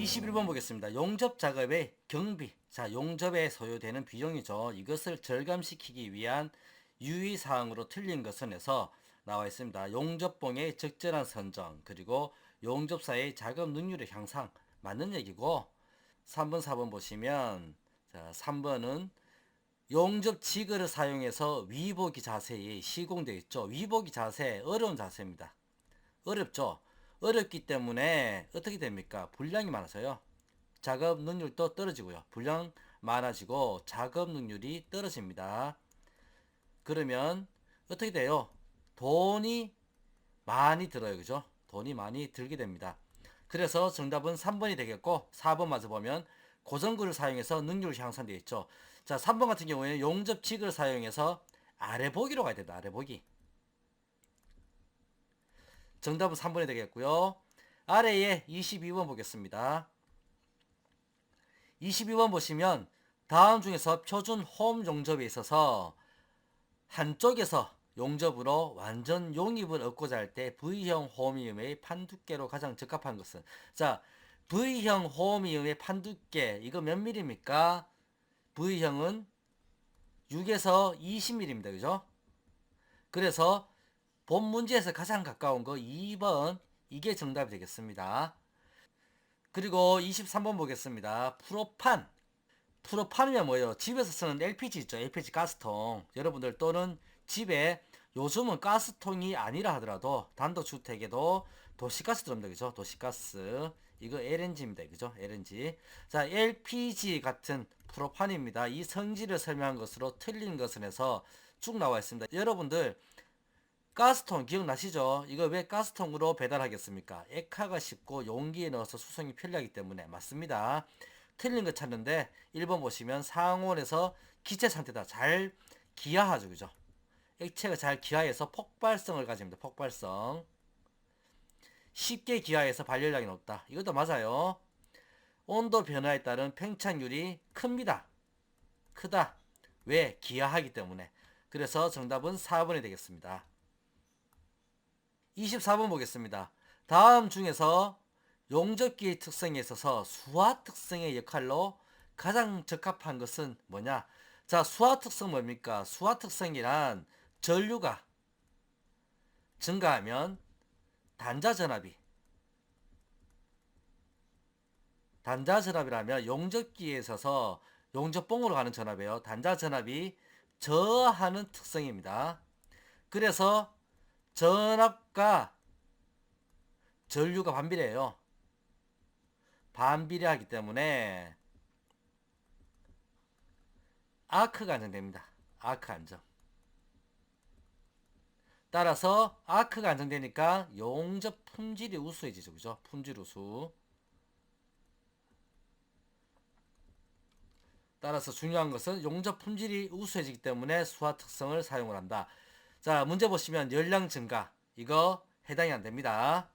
21번 보겠습니다. 용접 작업의 경비. 자, 용접에 소요되는 비용이죠. 이것을 절감시키기 위한 유의사항으로 틀린 것은에서 나와 있습니다. 용접봉의 적절한 선정, 그리고 용접사의 작업 능률의 향상. 맞는 얘기고, 3번, 4번 보시면, 자, 3번은 용접 지그를 사용해서 위보기 자세에 시공되어 있죠. 위보기 자세, 어려운 자세입니다. 어렵죠. 어렵기 때문에 어떻게 됩니까? 분량이 많아서요. 작업 능률도 떨어지고요. 분량 많아지고 작업 능률이 떨어집니다. 그러면 어떻게 돼요? 돈이 많이 들어요. 그죠? 돈이 많이 들게 됩니다. 그래서 정답은 3번이 되겠고 4번 마저 보면 고정구를 사용해서 능률이 향상되어 있죠. 자, 3번 같은 경우에는 용접직을 사용해서 아래 보기로 가야 된다. 아래 보기. 정답은 3번이 되겠고요. 아래에 22번 보겠습니다. 22번 보시면 다음 중에서 표준 홈 용접에 있어서 한쪽에서 용접으로 완전 용입을 얻고자 할 때 V형 홈이음의 판두께로 가장 적합한 것은, 자, V형 홈이음의 판두께 이거 몇 mm입니까? V형은 6에서 20mm입니다. 그죠? 그래서 본 문제에서 가장 가까운 거 2번, 이게 정답이 되겠습니다. 그리고 23번 보겠습니다. 프로판. 프로판이면 뭐예요? 집에서 쓰는 LPG 있죠. LPG 가스통. 여러분들 또는 집에 요즘은 가스통이 아니라 하더라도 단독주택에도 도시가스 들어옵니다. 그죠? 도시가스. 이거 LNG입니다. 그죠? LNG. 자, LPG 같은 프로판입니다. 이 성질을 설명한 것으로 틀린 것은 해서 쭉 나와 있습니다. 여러분들 가스통 기억나시죠? 이거 왜 가스통으로 배달하겠습니까? 액화가 쉽고 용기에 넣어서 수송이 편리하기 때문에. 맞습니다. 틀린 거 찾는데 1번 보시면 상온에서 기체 상태다. 잘 기하하죠. 그죠? 액체가 잘 기하해서 폭발성을 가집니다. 폭발성. 쉽게 기하해서 발열량이 높다. 이것도 맞아요. 온도 변화에 따른 팽창률이 큽니다. 크다. 왜? 기하하기 때문에. 그래서 정답은 4번이 되겠습니다. 24번 보겠습니다. 다음 중에서 용접기의 특성에 있어서 수화 특성의 역할로 가장 적합한 것은 뭐냐? 자, 수화 특성 뭡니까? 수화 특성이란 전류가 증가하면 단자전압이라면 용접기에 있어서 용접봉으로 가는 전압이에요. 단자전압이 저하는 특성입니다. 그래서 전압과 전류가 반비례해요. 반비례하기 때문에 아크가 안정됩니다. 아크 안정. 따라서 아크가 안정되니까 용접 품질이 우수해지죠. 그죠? 품질 우수. 따라서 중요한 것은 용접 품질이 우수해지기 때문에 수화 특성을 사용을 한다. 자, 문제 보시면 열량 증가. 이거 해당이 안 됩니다.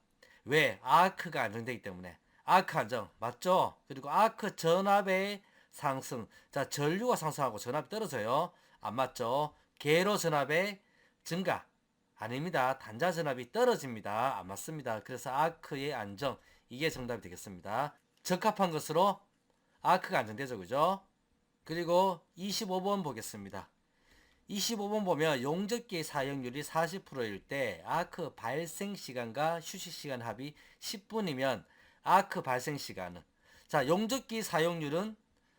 왜? 아크가 안정되기 때문에. 아크 안정. 맞죠? 그리고 아크 전압의 상승. 자, 전류가 상승하고 전압이 떨어져요. 안 맞죠? 계로 전압의 증가. 아닙니다. 단자 전압이 떨어집니다. 안 맞습니다. 그래서 아크의 안정. 이게 정답이 되겠습니다. 적합한 것으로 아크가 안정되죠. 그죠? 그리고 25번 보겠습니다. 25번 보면 용접기의 사용률이 40%일 때 아크 발생 시간과 휴식 시간 합이 10분이면 아크 발생 시간은, 자, 용접기 사용률은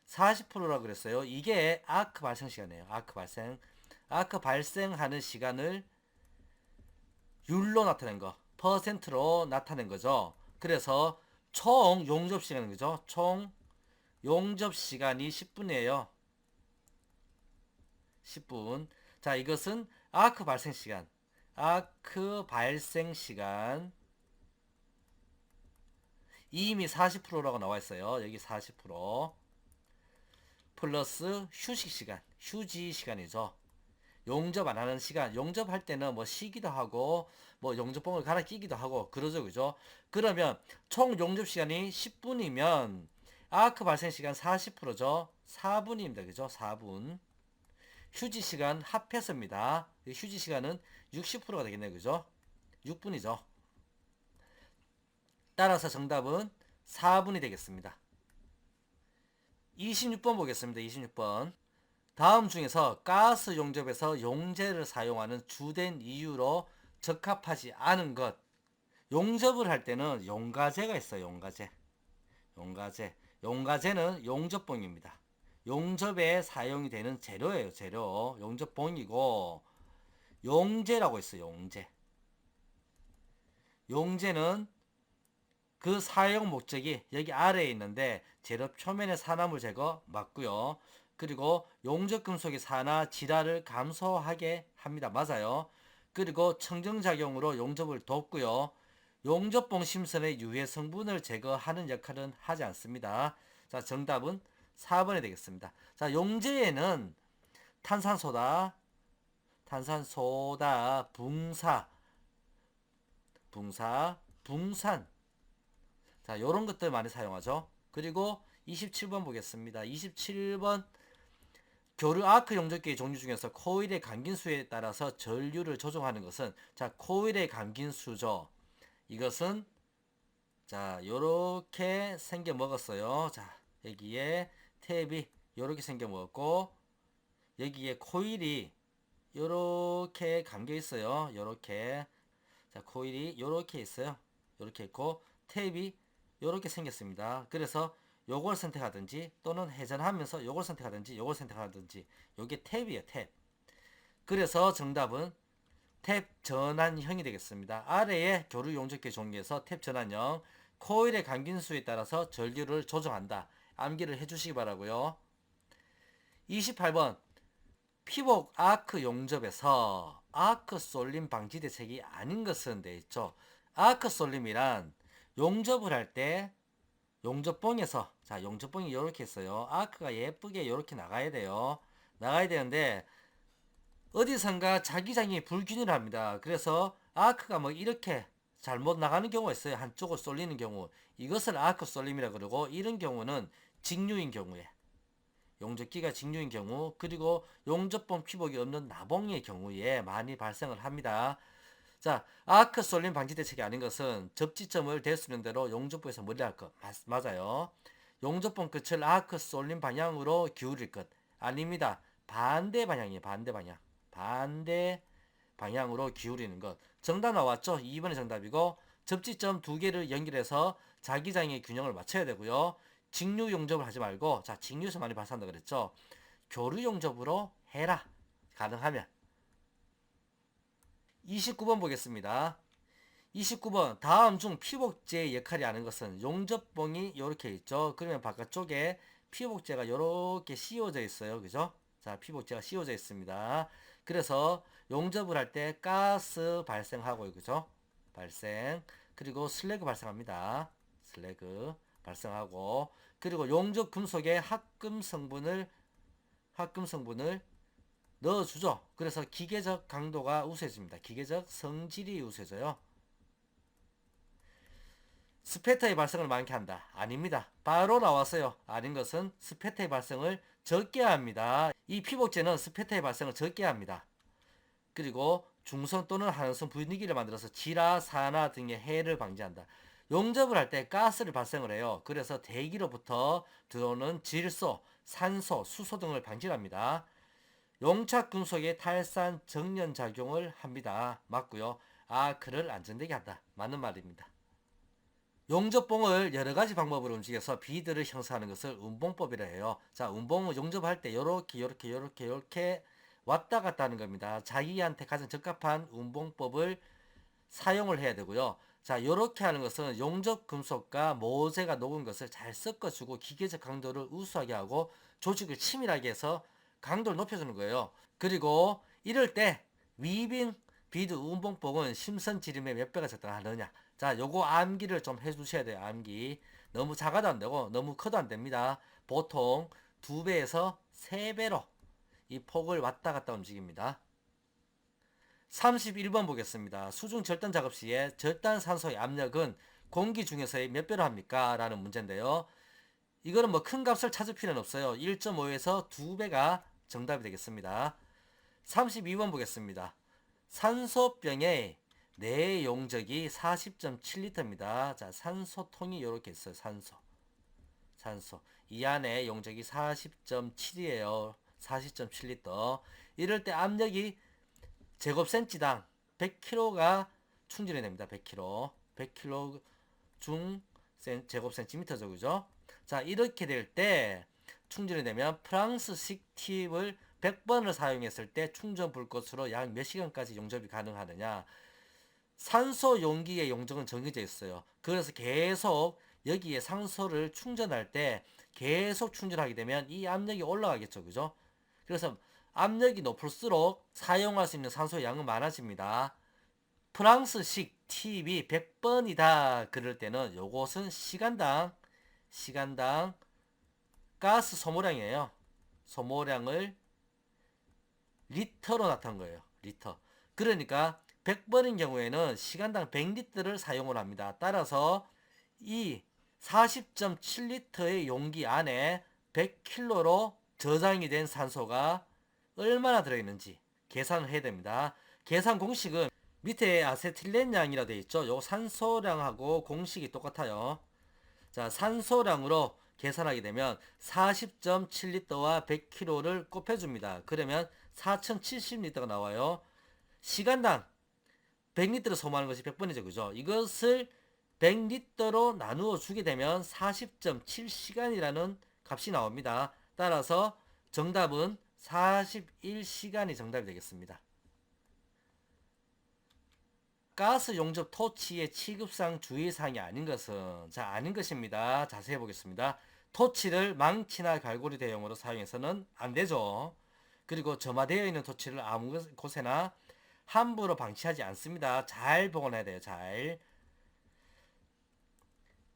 40%라고 그랬어요. 이게 아크 발생 시간이에요. 아크 발생하는 시간을 율로 나타낸 거, 퍼센트로 나타낸 거죠. 그래서 총 용접 시간인 거죠. 총 용접 시간이 10분이에요. 10분. 자, 이것은 아크 발생 시간. 아크 발생 시간. 이미 40%라고 나와 있어요. 여기 40%. 플러스 휴식 시간. 휴지 시간이죠. 용접 안 하는 시간. 용접할 때는 뭐 쉬기도 하고, 뭐 용접봉을 갈아 끼기도 하고, 그러죠. 그죠? 그러면 총 용접 시간이 10분이면 아크 발생 시간 40%죠. 4분입니다. 그죠? 4분. 휴지 시간 합해서입니다. 휴지 시간은 60%가 되겠네요. 그죠? 6분이죠. 따라서 정답은 4분이 되겠습니다. 26번 보겠습니다. 26번. 다음 중에서 가스 용접에서 용제를 사용하는 주된 이유로 적합하지 않은 것. 용접을 할 때는 용가제가 있어요. 용가제. 용가제는 용접봉입니다. 용접에 사용이 되는 재료예요. 재료. 용접봉이고 용제라고 있어요. 용제는 그 사용 목적이 여기 아래에 있는데 재료 표면의 산화물 제거 맞고요. 그리고 용접금속의 산화 질화를 감소하게 합니다. 맞아요. 그리고 청정작용으로 용접을 돕고요. 용접봉 심선의 유해 성분을 제거하는 역할은 하지 않습니다. 자, 정답은 4번이 되겠습니다. 자, 용제에는 탄산소다, 붕산, 자, 요런 것들 많이 사용하죠. 그리고 27번 보겠습니다. 27번 교류 아크 용접기의 종류 중에서 코일의 감긴수에 따라서 전류를 조정하는 것은 자, 코일의 감긴수죠. 이것은 자, 요렇게 생겨 먹었어요. 자, 여기에 탭이 요렇게 생겨 먹었고 여기에 코일이 요렇게 감겨 있어요. 요렇게. 자, 코일이 요렇게 있어요. 요렇게 있고 탭이 요렇게 생겼습니다. 그래서 요걸 선택하든지 또는 회전하면서 요걸 선택하든지 요걸 선택하든지 요게 탭이에요. 탭. 그래서 정답은 탭 전환형이 되겠습니다. 아래의 교류 용접기 종류에서 탭 전환형 코일의 감긴수에 따라서 전류를 조정한다. 암기를 해주시기 바라고요. 28번 피복 아크 용접에서 아크 쏠림 방지 대책이 아닌 것은 돼 있죠. 아크 쏠림이란 용접을 할 때 용접봉에서 자, 용접봉이 이렇게 있어요. 아크가 예쁘게 이렇게 나가야 돼요. 나가야 되는데 어디선가 자기장이 불균형을 합니다. 그래서 아크가 뭐 이렇게 잘못 나가는 경우가 있어요. 한쪽으로 쏠리는 경우. 이것을 아크 쏠림이라 그러고 이런 경우는 직류인 경우에 용접기가 직류인 경우 그리고 용접봉 피복이 없는 나봉의 경우에 많이 발생을 합니다. 자, 아크 쏠림 방지 대책이 아닌 것은 접지점을 대수는 대로 용접부에서 멀리할 것 맞아요. 용접봉 끝을 아크 쏠림 방향으로 기울일 것 아닙니다. 반대 방향이에요. 반대 방향으로 기울이는 것. 정답 나왔죠? 2번이 정답이고 접지점 두 개를 연결해서 자기장의 균형을 맞춰야 되고요. 직류 용접을 하지 말고 자, 직류에서 많이 발생한다 그랬죠? 교류 용접으로 해라. 가능하면. 29번 보겠습니다. 29번 다음 중 피복제의 역할이 아닌 것은 용접봉이 이렇게 있죠. 그러면 바깥쪽에 피복제가 이렇게 씌워져 있어요. 그죠? 자, 피복제가 씌워져 있습니다. 그래서 용접을 할 때 가스 발생하고 그죠? 발생. 그리고 슬래그 발생합니다. 슬래그 발생하고 그리고 용접 금속의 합금 성분을 넣어주죠. 그래서 기계적 강도가 우수해집니다. 기계적 성질이 우수해져요. 스패터의 발생을 많게 한다. 아닙니다. 바로 나왔어요. 아닌 것은 스패터의 발생을 적게 합니다. 이 피복제는 스패터의 발생을 적게 합니다. 그리고 중성 또는 하연성 분위기를 만들어서 질화, 산화 등의 해를 방지한다. 용접을 할 때 가스를 발생을 해요. 그래서 대기로부터 들어오는 질소, 산소, 수소 등을 방지합니다. 용착 금속의 탈산 정련 작용을 합니다. 맞고요. 아크를 안전되게 한다. 맞는 말입니다. 용접봉을 여러 가지 방법으로 움직여서 비드를 형성하는 것을 운봉법이라 해요. 자, 운봉을 용접할 때 요렇게 왔다 갔다 하는 겁니다. 자기한테 가장 적합한 운봉법을 사용을 해야 되고요. 자, 요렇게 하는 것은 용접 금속과 모재가 녹은 것을 잘 섞어주고 기계적 강도를 우수하게 하고 조직을 치밀하게 해서 강도를 높여주는 거예요. 그리고 이럴 때 위빙 비드 운봉법은 심선 지름의 몇 배가 적당하느냐. 자, 요거 암기를 좀 해주셔야 돼요. 암기. 너무 작아도 안 되고 너무 커도 안 됩니다. 보통 2배에서 3배로 이 폭을 왔다 갔다 움직입니다. 31번 보겠습니다. 수중 절단 작업 시에 절단 산소의 압력은 공기 중에서의 몇 배로 합니까? 라는 문제인데요. 이거는 뭐 큰 값을 찾을 필요는 없어요. 1.5에서 2배가 정답이 되겠습니다. 32번 보겠습니다. 산소병에 내 용적이 40.7리터입니다. 자, 산소통이 이렇게 있어요. 산소. 이 안에 용적이 40.7이에요. 40.7리터. 이럴 때 압력이 제곱센치당 100kg가 충전이 됩니다. 100kg. 100kg 중 제곱센티미터죠. 그죠? 자, 이렇게 될 때 충전이 되면 프랑스식 팁을 100번을 사용했을 때 충전 불꽃으로 약 몇 시간까지 용접이 가능하느냐. 산소 용기의 용적은 정해져 있어요. 그래서 계속 여기에 산소를 충전할 때 계속 충전하게 되면 이 압력이 올라가겠죠. 그죠? 그래서 압력이 높을수록 사용할 수 있는 산소의 양은 많아집니다. 프랑스식 팁이 100번이다 그럴 때는 요것은 시간당 가스 소모량이에요. 소모량을 리터로 나타난 거예요. 리터. 그러니까 100번인 경우에는 시간당 100리터를 사용을 합니다. 따라서 이 40.7리터의 용기 안에 100kg로 저장이 된 산소가 얼마나 들어있는지 계산을 해야 됩니다. 계산 공식은 밑에 아세틸렌 양이라 되어 있죠. 요 산소량하고 공식이 똑같아요. 자, 산소량으로 계산하게 되면 40.7리터와 100kg를 곱해줍니다. 그러면 4070리터가 나와요. 시간당 100리터를 소모하는 것이 100번이죠. 그죠? 이것을 100리터로 나누어 주게 되면 40.7시간이라는 값이 나옵니다. 따라서 정답은 41시간이 정답이 되겠습니다. 가스 용접 토치의 취급상 주의사항이 아닌 것은 아닌 것입니다. 자세히 보겠습니다. 토치를 망치나 갈고리 대용으로 사용해서는 안 되죠. 그리고 점화되어 있는 토치를 아무 곳에나 함부로 방치하지 않습니다. 잘 보관해야 돼요. 잘.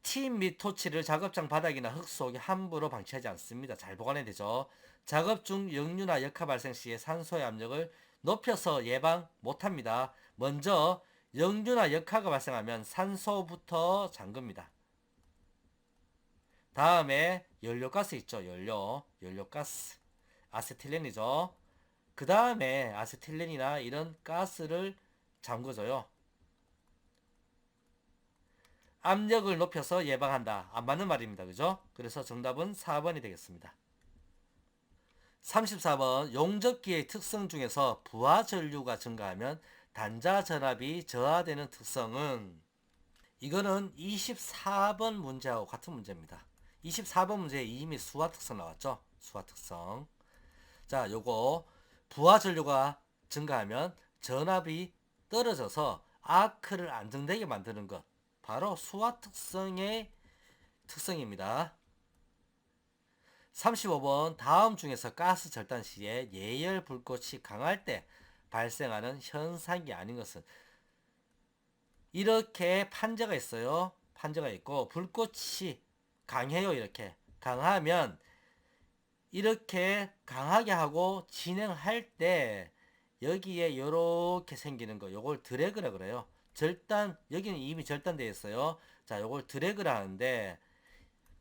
팁 및 토치를 작업장 바닥이나 흙 속에 함부로 방치하지 않습니다. 잘 보관해야 되죠. 작업 중 역류나 역화 발생 시에 산소의 압력을 높여서 예방 못합니다. 먼저 역류나 역화가 발생하면 산소부터 잠깁니다. 다음에 연료가스 있죠. 연료가스. 아세틸렌이죠. 그 다음에 아세틸렌이나 이런 가스를 잠궈줘요. 압력을 높여서 예방한다. 안 맞는 말입니다. 그죠? 그래서 정답은 4번이 되겠습니다. 34번 용접기의 특성 중에서 부하 전류가 증가하면 단자 전압이 저하되는 특성은 이거는 24번 문제하고 같은 문제입니다. 24번 문제에 이미 수화 특성 나왔죠? 수화 특성. 자, 요거 부하 전류가 증가하면 전압이 떨어져서 아크를 안정되게 만드는 것. 바로 수화 특성의 특성입니다. 35번 다음 중에서 가스 절단 시에 예열 불꽃이 강할 때 발생하는 현상이 아닌 것은 이렇게 판재가 있어요. 판재가 있고 불꽃이 강해요. 이렇게 강하면 이렇게 강하게 하고 진행할 때 여기에 이렇게 생기는 거 요걸 드래그라 그래요. 절단 여기는 이미 절단되어 있어요. 자, 요걸 드래그라 하는데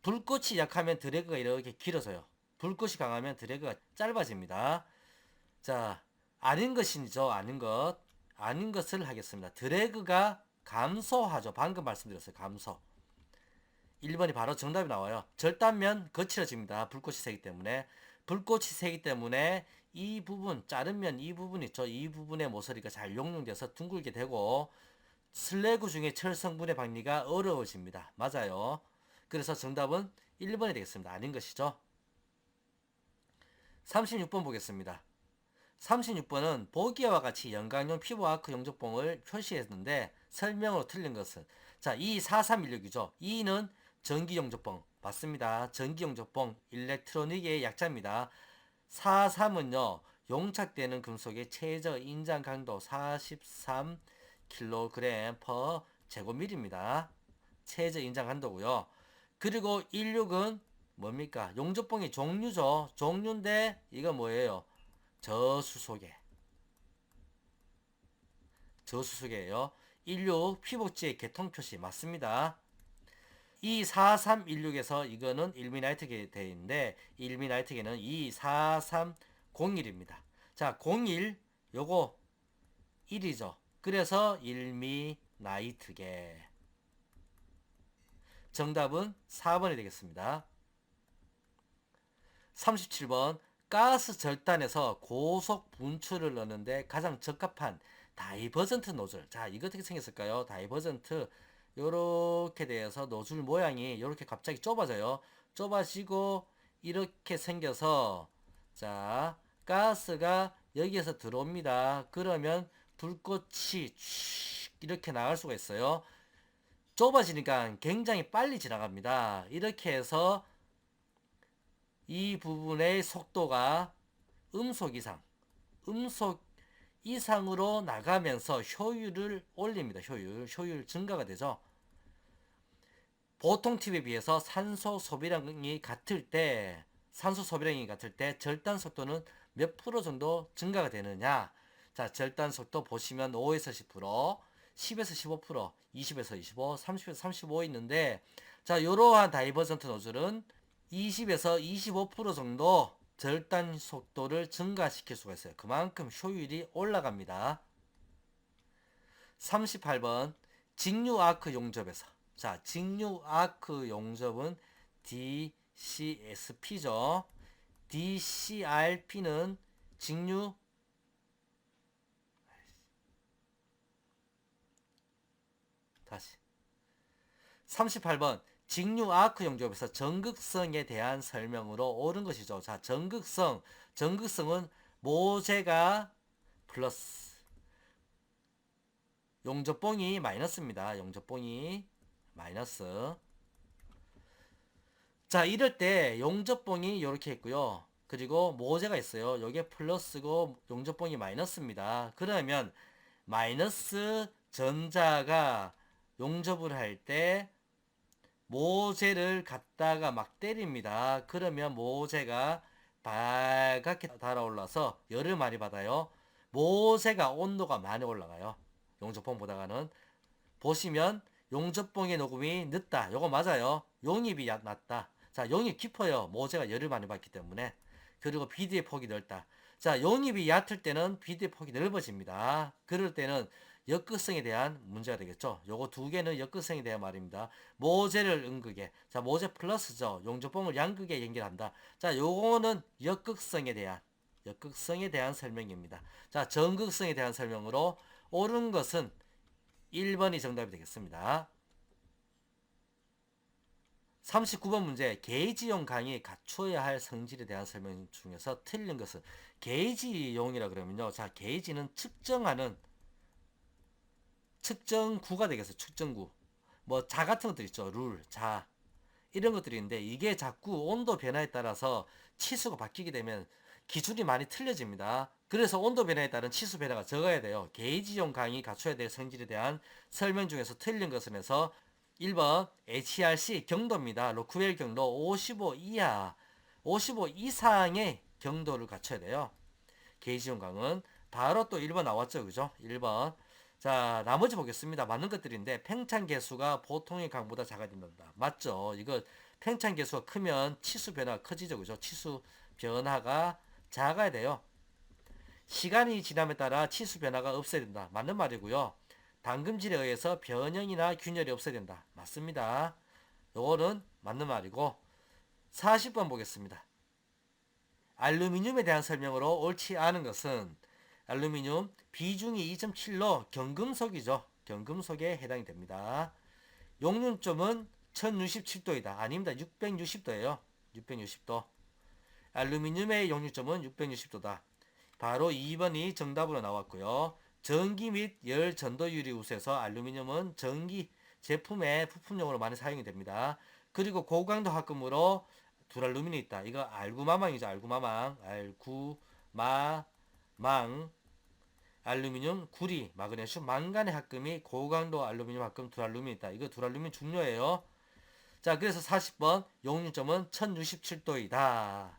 불꽃이 약하면 드래그가 이렇게 길어져요. 불꽃이 강하면 드래그가 짧아집니다. 자, 아닌 것이죠. 아닌 것을 하겠습니다. 드래그가 감소하죠. 방금 말씀드렸어요. 감소. 1번이 바로 정답이 나와요. 절단면 거칠어집니다. 불꽃이 새기 때문에. 불꽃이 새기 때문에 이 부분, 자른 면 이 부분 있죠. 이 부분의 모서리가 잘 용융돼서 둥글게 되고 슬래그 중에 철 성분의 방리가 어려워집니다. 맞아요. 그래서 정답은 1번이 되겠습니다. 아닌 것이죠. 36번 보겠습니다. 36번은 보기와 같이 연강용 피부아크 용접봉을 표시했는데 설명으로 틀린 것은 자, 이 4316이죠. 2는 전기용접봉 맞습니다. 전기용접봉 일렉트로닉의 약자입니다. 43은요. 용착되는 금속의 최저 인장 강도 43kg per 제곱밀입니다. 최저 인장 강도고요. 그리고 16은 뭡니까? 용접봉의 종류죠. 종류인데 이거 뭐예요? 저수소계예요. 16 피복지의 개통표시 맞습니다. 이 4316에서 이거는 일미나이트계 되어 있는데 일미나이트계는 24301입니다. 자, 01 요거 1이죠. 그래서 일미나이트계. 정답은 4번이 되겠습니다. 37번 가스 절단에서 고속 분출을 넣는데 가장 적합한 다이버전트 노즐. 자, 이거 어떻게 생겼을까요? 다이버전트 요렇게 돼서 노즐 모양이 요렇게 갑자기 좁아져요. 좁아지고 이렇게 생겨서 자, 가스가 여기에서 들어옵니다. 그러면 불꽃이 이렇게 나갈 수가 있어요. 좁아지니까 굉장히 빨리 지나갑니다. 이렇게 해서 이 부분의 속도가 음속 이상, 음속 이상으로 나가면서 효율을 올립니다. 효율 증가가 되죠. 보통 팁에 비해서 산소 소비량이 같을 때 절단 속도는 몇 프로 정도 증가가 되느냐? 자, 절단 속도 보시면 5에서 10%, 10에서 15%, 20에서 25, 30에서 35 있는데, 자, 이러한 다이버전트 노즐은 20에서 25% 정도 절단 속도를 증가시킬 수가 있어요. 그만큼 효율이 올라갑니다. 38번 직류 아크 용접에서, 자, 직류 아크 용접은 DCSP죠. DCRP는 직류, 다시 38번 직류 아크 용접에서 전극성에 대한 설명으로 옳은 것이죠. 자, 전극성은 모재가 플러스, 용접봉이 마이너스입니다. 용접봉이 마이너스. 자, 이럴 때 용접봉이 이렇게 있고요. 그리고 모재가 있어요. 이게 플러스고 용접봉이 마이너스입니다. 그러면 마이너스 전자가 용접을 할 때 모재를 갖다가 막 때립니다. 그러면 모재가 빨갛게 달아올라서 열을 많이 받아요. 모재가 온도가 많이 올라가요. 용접봉보다는. 보시면 용접봉의 녹음이 늦다. 요거 맞아요. 용입이 낮다. 자, 용입 깊어요. 모재가 열을 많이 받기 때문에. 그리고 비드의 폭이 넓다. 자, 용입이 얕을 때는 비드의 폭이 넓어집니다. 그럴 때는 역극성에 대한 문제가 되겠죠. 요거 두 개는 역극성에 대한 말입니다. 모재를 음극에, 자, 모재 플러스죠. 용접봉을 양극에 연결한다. 자, 요거는 역극성에 대한 설명입니다. 자, 전극성에 대한 설명으로 옳은 것은 1번이 정답이 되겠습니다. 39번 문제, 게이지용 강이 갖추어야 할 성질에 대한 설명 중에서 틀린 것은, 게이지용이라 그러면요, 자, 게이지는 측정구가 되겠어요. 측정구. 뭐 자 같은 것들 있죠. 룰, 자, 이런 것들이 있는데, 이게 자꾸 온도 변화에 따라서 치수가 바뀌게 되면 기준이 많이 틀려집니다. 그래서 온도 변화에 따른 치수 변화가 적어야 돼요. 게이지용 강이 갖춰야 될 성질에 대한 설명 중에서 틀린 것은 해서 1번 HRC 경도입니다. 로크웰 경도 55 이하, 55 이상의 경도를 갖춰야 돼요. 게이지용 강은 바로 또 1번 나왔죠. 그죠? 1번. 자, 나머지 보겠습니다. 맞는 것들인데, 팽창 계수가 보통의 강보다 작아야 된다. 맞죠? 이거 팽창 계수가 크면 치수 변화가 커지죠. 그죠? 치수 변화가 작아야 돼요. 시간이 지남에 따라 치수 변화가 없어야 된다. 맞는 말이고요. 담금질에 의해서 변형이나 균열이 없어야 된다. 맞습니다. 요거는 맞는 말이고, 40번 보겠습니다. 알루미늄에 대한 설명으로 옳지 않은 것은, 알루미늄 비중이 2.7로 경금속이죠. 경금속에 해당이 됩니다. 용융점은 1067도이다. 아닙니다. 660도예요. 660도. 알루미늄의 용융점은 660도다. 바로 2번이 정답으로 나왔고요. 전기 및 열 전도율이 우수해서 알루미늄은 전기 제품의 부품용으로 많이 사용이 됩니다. 그리고 고강도 합금으로 두랄루민이 있다. 이거 알구마망이죠. 알구마망. 알구마망. 알루미늄, 구리, 마그네슘, 망간의 합금이 고강도 알루미늄 합금 두랄루민이 있다. 이거 두랄루민 중요해요. 자, 그래서 40번 용융점은 1067도이다.